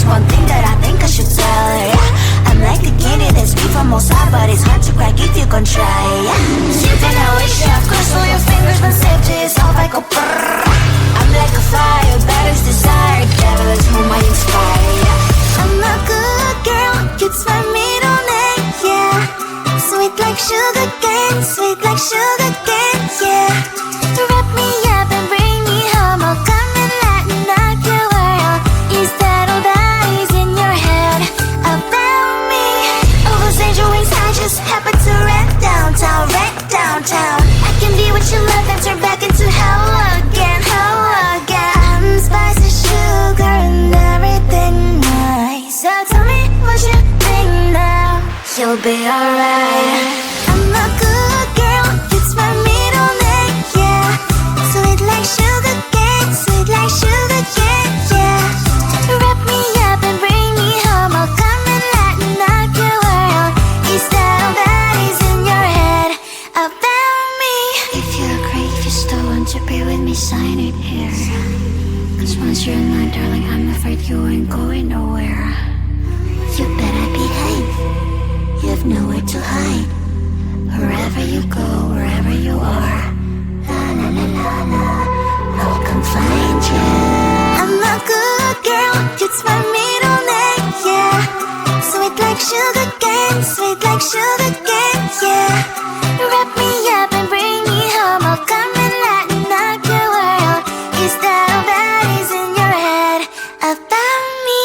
one thing that I think I should tell her, yeah. I'm like the candy that's sweet from outside, but it's hard to crack if you gon' try, yeah. Sipping that way, chef, cross all your fingers, but safety is off, I go brrrr. I'm like a fire, batters desire, devil is whom I inspire, yeah. I'm a good girl, it's my middle name, yeah. Sweet like sugar cane, sweet like sugar cane, yeah. Wrap me up and bring me home, I'll come and lighten up your world. Is that all that is in your head about me? Oh, those angel wings, I just happen to rent downtown, I can be what you love and turn back into hell again, I'm spicy sugar and everything nice. So tell me what you think now, you'll be alright. I'm a good girl, it's my middle name, yeah. Sweet like sugar cane, sweet like sugar cane, yeah. Wrap me up and bring me home, I'll come and lighten up your world. Is that all that is in your head about me? If you agree, if you still want to be with me, sign it here. Cause once you're in line, darling, I'm afraid you ain't going nowhere. You better behave, you have nowhere to hide. Wherever you go, wherever you are, la la la la la, I'll come find you. I'm a good girl, it's my middle name, yeah. Sweet like sugar cane, sweet like sugar cane, yeah. Wrap me up and bring me home, I'll come and lighten up your world. Is that all that is in your head about me?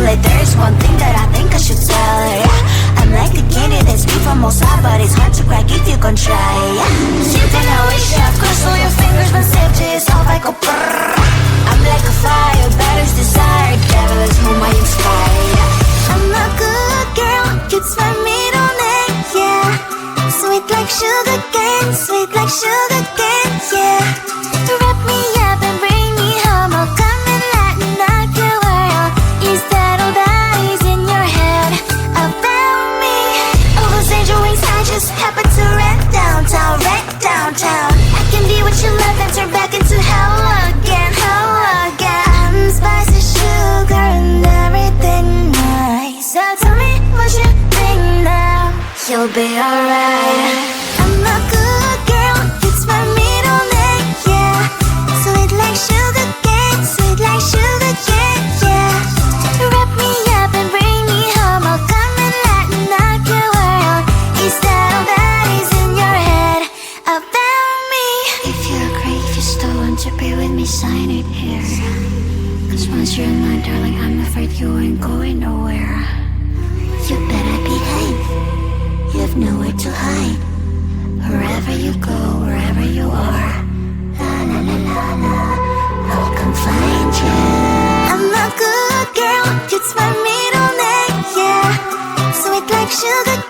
like there's one thing that I think I should tell her, yeah. I'm like the candy that's sweet from outside, but it's hard to crack if you can try, yeah. Siente la huella, cross all your fingers, when safety is off, I go brrrr. I'm like a fire, batter's desire, devil is whom I inspire, yeah. I'm a good girl, it's my middle name, yeah. Sweet like sugar cane, sweet like sugar cane, yeah. Wrap me up and bring me home, I'll come and lighten up your world. Is that all that is in your head about me? All those angel wings I just happen to rent downtown, I can be what you love and turn back into hell again, spicy sugar and everything nice. So tell me what you think now, you'll be alright. I'm a good girl, it's my middle name, yeah. Sweet like sugar cane, sweet like sugar cane, yeah. Wrap me up and bring me home, I'll come and lighten up your world. Is that all that is in your head about me? If you agree, if you still want to be with me, sign it here. Cause once you're mine, darling, I'm afraid you ain't going nowhere. You better behave, you have nowhere to hide. Wherever you go, wherever you are, la la la la la, I'll come find you. I'm a good girl, it's my middle name, yeah. Sweet like sugar